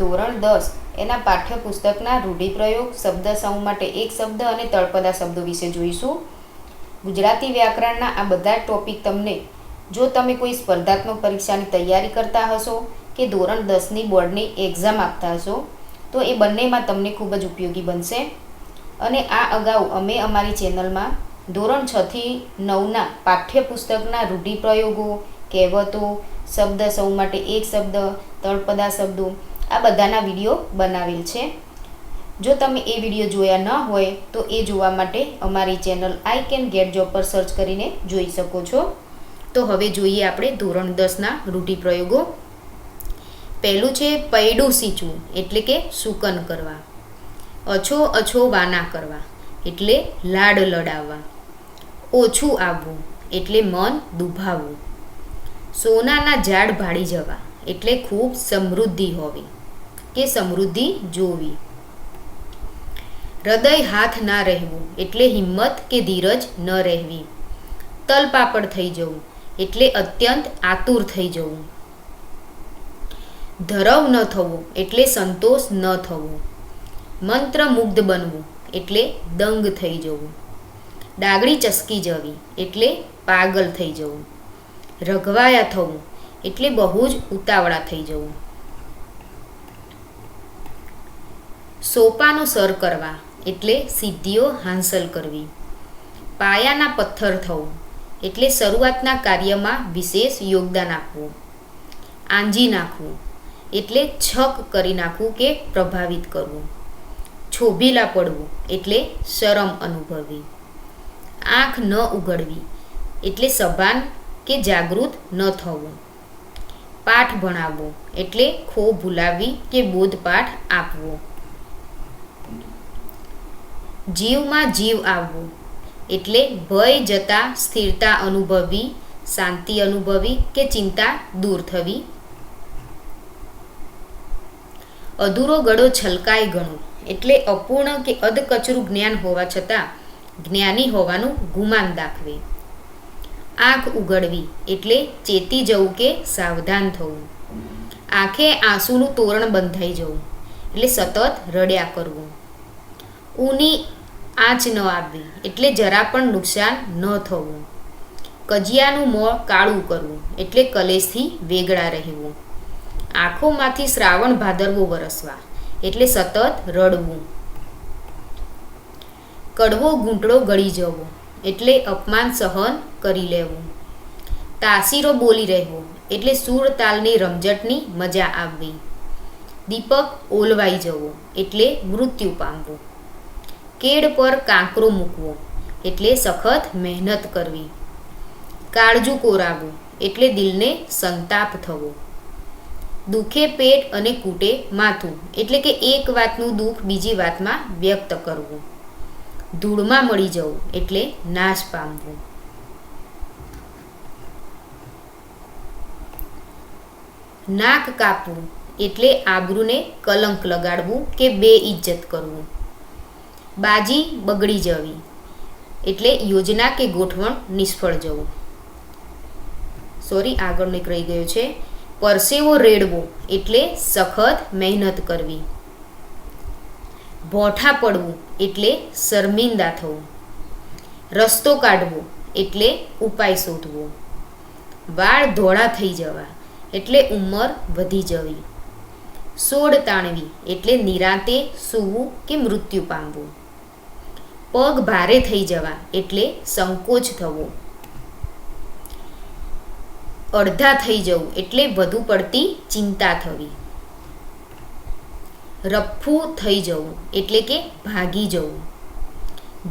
ધોરણ 10 એના પાઠ્યપુસ્તકના રૂઢિપ્રયોગ શબ્દ સમૂહ માટે એક શબ્દ અને તળપદા શબ્દો વિશે જોઈશું. ગુજરાતી વ્યાકરણના આ બધા ટોપિક તમને, જો તમે કોઈ સ્પર્ધાત્મક પરીક્ષાની તૈયારી કરતા હશો કે ધોરણ 10ની બોર્ડની એક્ઝામ આપતા હશો તો એ બંનેમાં તમને ખૂબ જ ઉપયોગી બનશે. અને આ અગાઉ અમે અમારી ચેનલમાં ધોરણ 6થી 9ના પાઠ્યપુસ્તકના રૂઢિપ્રયોગો, કહેવતો, શબ્દ સમૂહ માટે એક શબ્દ, તળપદા શબ્દો આ બધાના વિડીયો બનાવેલ છે. જો તમે એ વિડીયો જોયા ન હોય તો એ જોવા માટે અમારી channel I can get job પર સર્ચ કરીને જોઈ શકો છો. તો હવે જોઈએ આપણે ધોરણ 10ના રૂઢિપ્રયોગો. પહેલું છે પૈડું સીંચવું એટલે કે શુકન કરવા. અછો અછો વાના કરવા એટલે લાડ લડાવવા. ઓછું આવવું એટલે મન દુભાવવું. સોનાના ઝાડ ભાળી જવા એટલે ખૂબ સમૃદ્ધિ હોવી કે સમૃદ્ધિ જોવી. હૃદય હાથ ના રહેવું એટલે હિંમત કે ધીરજ ન રહેવી. તલપાપડ થઈ જવું એટલે અત્યંત આતુર થઈ જવું. ધરવ ન થવું એટલે સંતોષ ન થવું. મંત્રમુગ્ધ બનવું એટલે દંગ થઈ જવું. ડાગડી ચસકી જવી એટલે પાગલ થઈ જવું. રઘવાયા થવું એટલે બહુ જ ઉતાવળા થઈ જવું. સોપાનો સર કરવા એટલે સિદ્ધિઓ હાંસલ કરવી. પાયાના પથ્થર થવું એટલે શરૂઆતના કાર્યમાં વિશેષ યોગદાન આપવું. આંજી નાખવું એટલે છક કરી નાખવું કે પ્રભાવિત કરવું. છોભીલા પડવું એટલે શરમ અનુભવવી. આંખ ન ઉઘડવી એટલે સભાન કે જાગૃત ન થવું. પાઠ ભણાવવો એટલે ખો ભૂલાવી કે બોધપાઠ આપવો. જીવમાં જીવ આવવું એટલે ભય જતા સ્થિરતા અનુભવવી, શાંતિ અનુભવી કે ચિંતા દૂર થવી. અધૂરો ગળો છલકાય ગણું એટલે અપૂર્ણ કે અધકચરું જ્ઞાન હોવા છતાં જ્ઞાની હોવાનું ગુમાન દાખવે. આંખ ઉઘડવી એટલે ચેતી જવું કે સાવધાન થવું. આંખે આંસુનું તોરણ બંધાઈ જવું એટલે સતત રડ્યા કરવું. ઊની આંચ ન આવવી એટલે જરા પણ નુકસાન ન થવું. કજિયાનું મોં કાળું કરવું એટલે કલેશથી વેગળા રહેવું. આંખોમાંથી શ્રાવણ ભાદરવો વરસવા એટલે સતત રડવું. કડવો ઘૂંટડો ગળી જવો એટલે અપમાન સહન કરી લેવું. તાસીરો બોલી રહેવો એટલે સૂર તાલની રમઝટની મજા આવવી. દીપક ઓલવાઈ જવો એટલે મૃત્યુ પામવું. કેડ પર કાંકરો મૂકવો એટલે સખત મહેનત કરવી. કાળજું કોરાવવું એટલે દિલને સંતાપ થવો. દુખે પેટ અને કૂટે માથું એટલે કે એક વાતનું દુઃખ બીજી વાતમાં વ્યક્ત કરવું. ધૂળમાં મળી જવું એટલે નાશ પામવું. નાક કાપવું એટલે આબરૂને કલંક લગાડવું કે બેઇજ્જત કરવું. બાજી બગડી જવી એટલે યોજના કે ગોઠવણ નિષ્ફળ જવું. આગળ નીકળી ગયો છે. પરસેવો રેડવો એટલે સખત મહેનત કરવી. ભોઠા પડવું એટલે શર્મિંદા થવું. રસ્તો કાઢવો એટલે ઉપાય શોધવો. વાળ ધોળા થઈ જવા એટલે ઉંમર વધી જવી. સોડ તાણવી એટલે નિરાંતે સૂવું કે મૃત્યુ પામવું. પગ ભારે થઈ જવા એટલે સંકોચ થવો. અડધા થઈ જવું એટલે વધુ પડતી ચિંતા થવી. રફ્ફું થઈ જવું એટલે કે ભાગી જવું.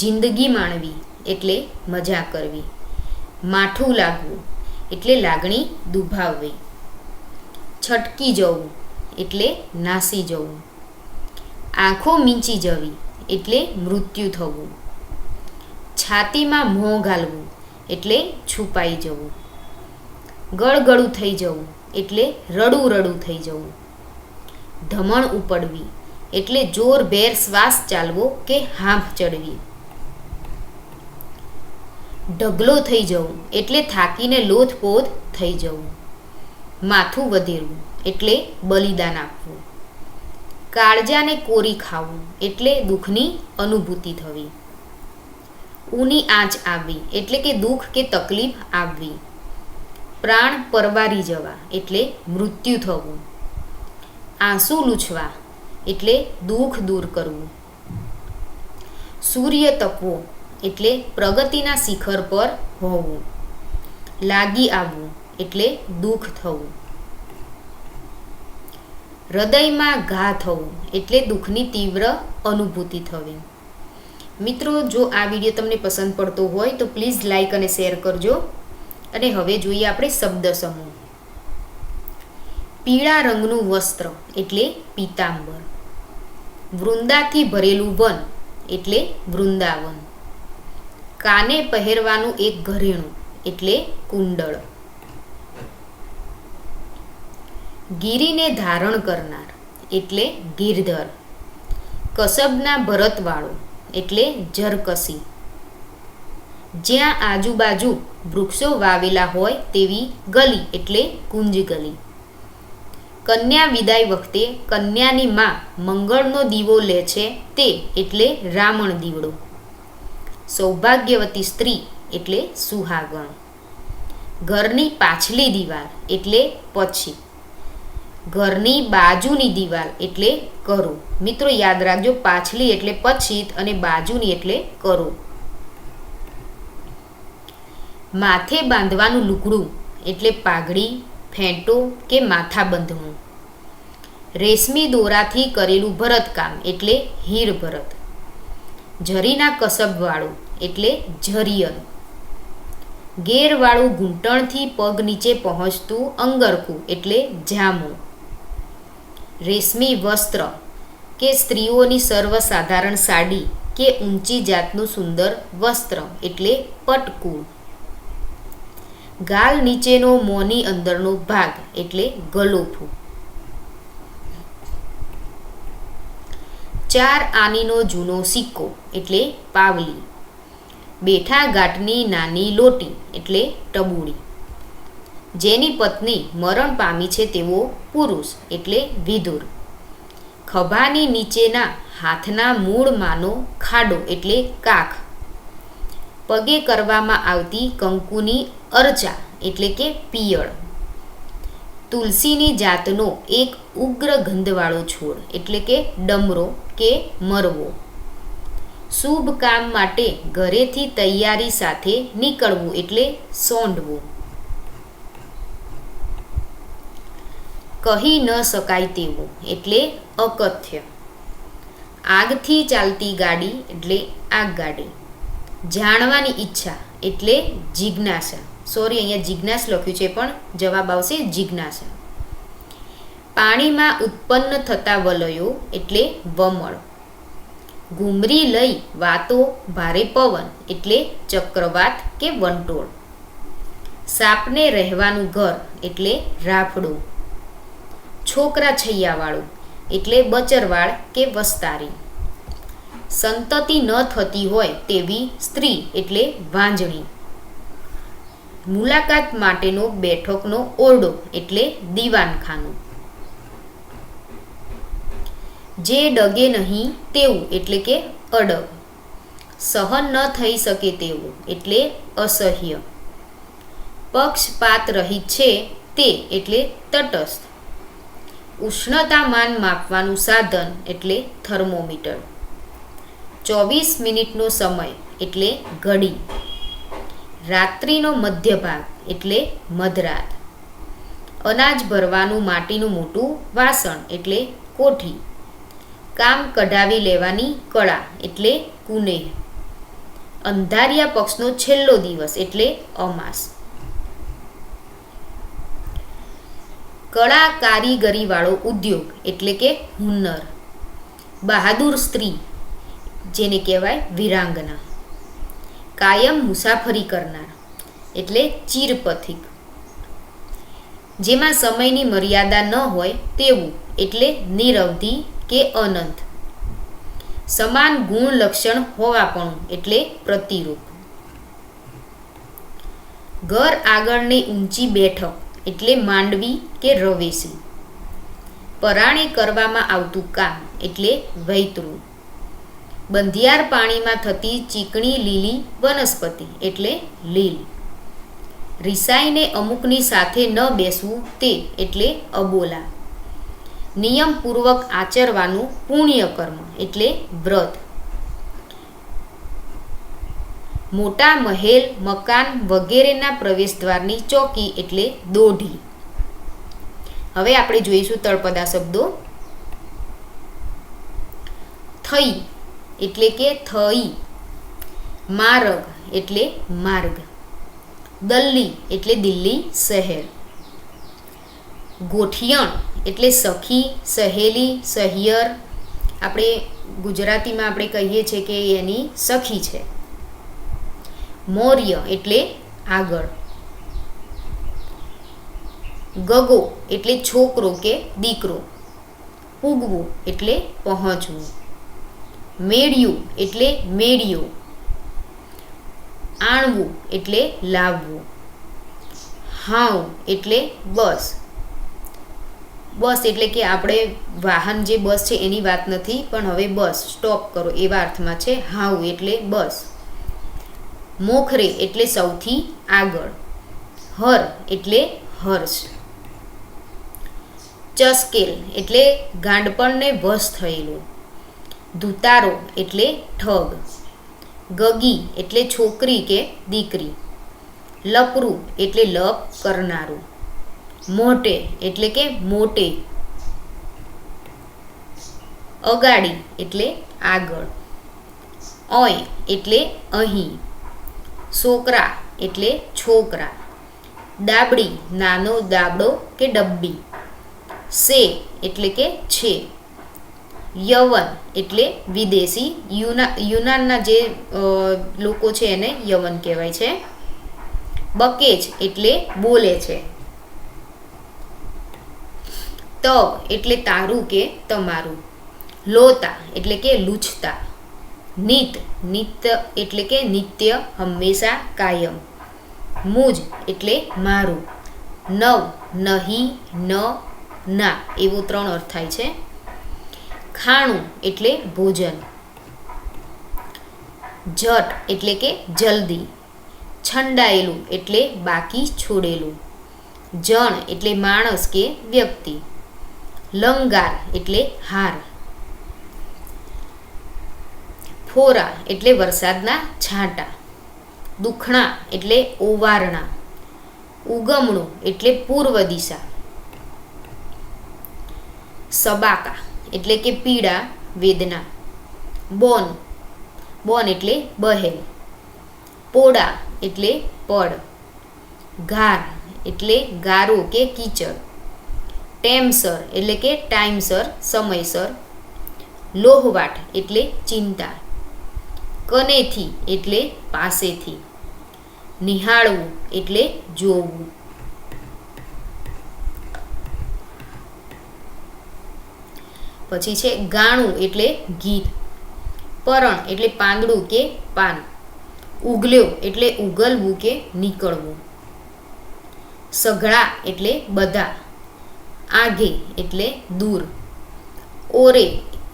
જિંદગી માણવી એટલે મજા કરવી. માઠું લાગવું એટલે લાગણી દુભાવવી. છટકી જવું એટલે નાસી જવું. આંખો મીંચી જવી એટલે મૃત્યુ થવું. છાતીમાં મોં ઘાલવું એટલે છુપાઈ જવું. ગળગળું થઈ જવું એટલે રડું રડું થઈ જવું. ધમણ ઉપડવી એટલે જોરભેર શ્વાસ ચાલવો કે હાંફ ચડવી. ઢગલો થઈ જવું એટલે થાકીને લોથપોથ થઈ જવું. માથું વધેરવું એટલે બલિદાન આપવું. કાળજાને કોરી ખાવું એટલે દુઃખની અનુભૂતિ થવી. ઊની આંચ આવવી એટલે કે દુઃખ કે તકલીફ આવવી. પ્રાણ પરવારી જવા એટલે મૃત્યુ થવું. આંસુ લૂછવા એટલે દુઃખ દૂર કરવું. સૂર્ય તપવો એટલે પ્રગતિના શિખર પર હોવું. લાગી આવવું એટલે દુઃખ થવું. હૃદયમાં ઘા થવું એટલે દુઃખની તીવ્ર અનુભૂતિ થવી. મિત્રો, જો આ વિડીયો તમને પસંદ પડતો હોય તો પ્લીઝ લાઈક અને શેર કરજો. અને હવે જોઈએ આપણે શબ્દ સમૂહ. પીળા રંગનું વસ્ત્ર એટલે પીતાંબર. વૃંદાથી ભરેલું વન એટલે વૃંદાવન. કાને પહેરવાનું એક ઘરેણું એટલે કુંડળ. ગિરીને ધારણ કરનાર એટલે ગિરધર. કસબના ભરતવાળો એટલે જરકસી. જ્યાં આજુબાજુ વૃક્ષો વાવેલા હોય તેવી ગલી એટલે કુંજ ગલી. કન્યા વિદાય વખતે કન્યાની માં મંગળનો દીવો લે છે તે એટલે રામણ દીવડો. સૌભાગ્યવતી સ્ત્રી એટલે સુહાગણ. ઘરની પાછલી દીવાલ એટલે પછી. ઘરની બાજુની દિવાલ એટલે કરો. મિત્રો, યાદ રાખજો, પાછલી એટલે પછી અને બાજુની એટલે કરો. માથે બાંધવાનું લુગડું એટલે પાઘડી, ફેંટો કે માથા બંધવું. રેશમી દોરાથી કરેલું ભરતકામ એટલે હીર ભરત. જરીના કસબવાળું એટલે જરિયન. ગેરવાળું ઘૂંટણથી પગ નીચે પહોંચતું અંગરખું એટલે જામું. રેશમી વસ્ત્ર કે સ્ત્રીઓની સર્વસાધારણ સાડી કે ઊંચી જાતનું સુંદર વસ્ત્ર એટલે પટકું. ગાલ નીચેનો મોંની અંદરનો ભાગ એટલે ગલોફું. 4 આનીનો જૂનો સિક્કો એટલે પાવલી. બેઠા ઘાટની નાની લોટી એટલે ટબુડી. જેની પત્ની મરણ પામી છે તેવો પુરુષ એટલે વિધુર. ખભાની નીચેના હાથના મૂળમાંનો ખાડો એટલે કાખ. પગે કરવામાં આવતી કંકુની અર્ચા એટલે કે પિયળ. તુલસીની જાતનો એક ઉગ્ર ગંધવાળો છોડ એટલે કે ડમરો કે મરવો. શુભ કામ માટે ઘરેથી તૈયારી સાથે નીકળવું એટલે સોંઢવું. કહી ન શકાય તેવું એટલે અકથ્ય. આગથી ચાલતી ગાડી એટલે આગગાડી. જાણવાની ઈચ્છા એટલે જિજ્ઞાસા. સોરી, અહીંયા જિજ્ઞાસ લખ્યું છે પણ જવાબ આવશે જિજ્ઞાસા. પાણીમાં ઉત્પન્ન થતા વલયો એટલે વમળ. ઘૂમરી લઈ વાતો ભારે પવન એટલે ચક્રવાત કે વંટોળ. સાપને રહેવાનું ઘર એટલે રાફડું. છોકરા છૈયાવાળું એટલે બચરવાળ કે વસ્તારી. સંતતિ ન થતી હોય તેવી સ્ત્રી એટલે વાંજણી. મુલાકાત માટેનો બેઠકનો ઓરડો એટલે દીવાનખાનું. જે ડગે નહીં તેવું એટલે કે અડગ. સહન ન થઈ શકે તેવું એટલે અસહ્ય. પક્ષપાત રહિત છે તે એટલે તટસ્થ. ઉષ્ણતામાન માપવાનું સાધન એટલે થર્મોમીટર. 24 મિનિટનો સમય એટલે ઘડી. રાત્રિનો મધ્ય ભાગ એટલે મધરાત. અનાજ ભરવાનું માટીનું મોટું વાસણ એટલે કોઠી. કામ કઢાવી લેવાની કળા એટલે કુનેહ. અંધારિયા પક્ષનો છેલ્લો દિવસ એટલે અમાસ. કળા કારીગરી વાળો ઉદ્યોગ એટલે કે હુન્નર. બહાદુર સ્ત્રી જેને કહેવાય વીરાંગના. કાયમ મુસાફરી કરનાર એટલે ચીરપથિક. જેમાં સમયની મર્યાદા ન હોય તેવું એટલે નિરવધિ કે અનંત. સમાન ગુણ લક્ષણ હોવાપણું એટલે પ્રતિરૂપ. ઘર આગળની ઊંચી બેઠક એટલે માંડવી કે રવેસી. પરાણે કરવામાં આવતું કામ એટલે વૈતરું. બંધિયાર પાણીમાં થતી ચીકણી લીલી વનસ્પતિ એટલે લીલ. રિસાઈને અમુકની સાથે ન બેસવું તે એટલે અબોલા. નિયમપૂર્વક આચરવાનું પુણ્ય કર્મ એટલે વ્રત. મોટા મહેલ, મકાન વગેરેના પ્રવેશદ્વારની ચોકી એટલે દોઢી. હવે આપણે જોઈશું તળપદા શબ્દો. થઈ એટલે કે થઈ. માર્ગ એટલે માર્ગ. દલ્લી એટલે દિલ્હી શહેર. ગોઠિયણ એટલે સખી, સહેલી, સહિયર. આપણે ગુજરાતીમાં આપણે કહીએ છીએ કે એની સખી છે. મૌર્ય એટલે આગળ. ગગો એટલે છોકરો કે દીકરો. પૂગવું એટલે પહોંચવું. મેળ્યું એટલે મેળ્યો. આણવું એટલે લાવવું. હાવ એટલે બસ. બસ એટલે કે આપણે વાહન જે બસ છે એની વાત નથી, પણ હવે બસ સ્ટોપ કરો એવા અર્થમાં છે. હાવ એટલે બસ. મોખરે એટલે સૌથી આગળ. હર એટલે હર્ષ. ચસ્કેલ એટલે ગાંડપણને વશ થયેલું. ધુતારો એટલે ઠગ. ગગી એટલે છોકરી કે દીકરી. લપરું એટલે લપ કરનારું. મોટે એટલે કે મોટે. અગાડી એટલે આગળ. ઓય એટલે અહીં. છોકરા એટલે છોકરા. દાબડી નાનો દાબડો કે ડબ્બી. સે એટલે કે છે. યવન એટલે વિદેશી. યુનાનના જે લોકો છે એને યવન કહેવાય છે. બકેજ એટલે બોલે છે. તવ એટલે તારું કે તમારું. લોતા એટલે કે લૂછતા. નિત નિત્ય એટલે કે નિત્ય, હંમેશા, કાયમ. મુજ એટલે મારું. નવ નહીં, ન, ના એવો 3 અર્થ થાય છે. ખાણું એટલે ભોજન. ઝટ એટલે કે જલ્દી. છંડાયેલું એટલે બાકી છોડેલું. જણ એટલે માણસ કે વ્યક્તિ. લંગાર એટલે હાર. ફોરા એટલે વરસાદના છાંટા. દુખણા એટલે ઓવારણા. ઉગમણું એટલે પૂર્વ દિશા. સબાકા એટલે કે પીડા, વેદના. બોન બોન એટલે બહેલ. પોડા એટલે પડ. ગાર એટલે ગારો કે કીચડ. ટેમસર એટલે કે ટાઈમસર, સમયસર. લોહવાટ એટલે ચિંતા. કનેથી એટલે પાસેથી. નિહાળવું એટલે જોવું. પછી છે ગાણું એટલે ગીત. પરણ એટલે પાંદડું કે પાન. ઉગલ્યો એટલે ઉગલવું કે નીકળવું. સઘળા એટલે બધા. આઘે એટલે દૂર. ઓરે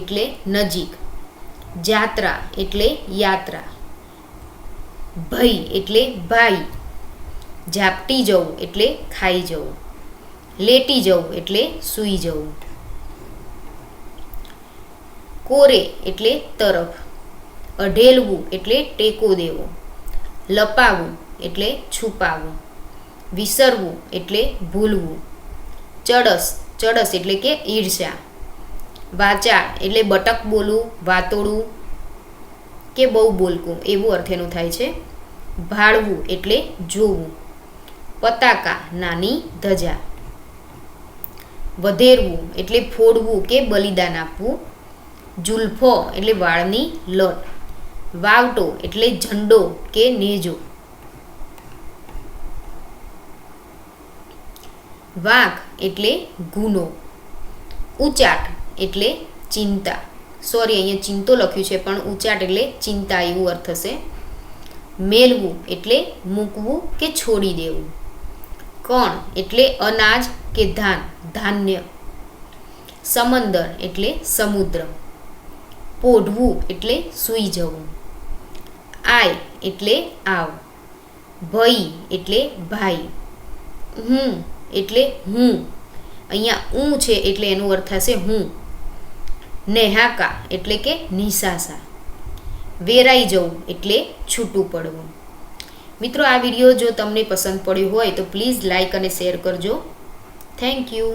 એટલે નજીક. જાત્રા એટલે યાત્રા. ભઈ એટલે ભાઈ. ઝાપટી જવું એટલે ખાઈ જવું. લેટી જવું એટલે સૂઈ જવું. કોરે એટલે તરફ. અઢેલવું એટલે ટેકો દેવો. લપાવવું એટલે છુપાવવું. વિસરવું એટલે ભૂલવું. ચડસ ચડસ એટલે કે ઈર્ષ્યા. વાચા એટલે બટક બોલવું, વાતોડું કે બહુ બોલકું એવું અર્થ એનું થાય છે. ભાળવું એટલે જોવું. પતાકા નાની ધજા. વધેરવું એટલે ફોડવું કે બલિદાન આપવું. જુલ્ફો એટલે વાળની લટ. વાવટો એટલે ઝંડો કે નેજો. વાંક એટલે ગુનો. ઉચાટ એટલે ચિંતા. સોરી, અહીંયા ચિંતો લખ્યું છે પણ ઉચાટ એટલે ચિંતા એવું અર્થ થશે. મેલવું એટલે મૂકવું કે છોડી દેવું. કણ એટલે અનાજ કે ધાન, ધાન્ય. સમંદર એટલે સમુદ્ર, પોઢવું એટલે સૂઈ જવું, આય એટલે આવ, ભઈ એટલે ભાઈ, હું એટલે હું, અહીંયા હું છે એટલે એનો અર્થ થશે હું, નેહાકા એટલે કે નિસાસા, વેરાઈ જવું એટલે છૂટું પડવું. મિત્રો, આ વિડીયો જો તમને પસંદ પડ્યો હોય તો પ્લીઝ લાઈક અને શેર કરજો. Thank you.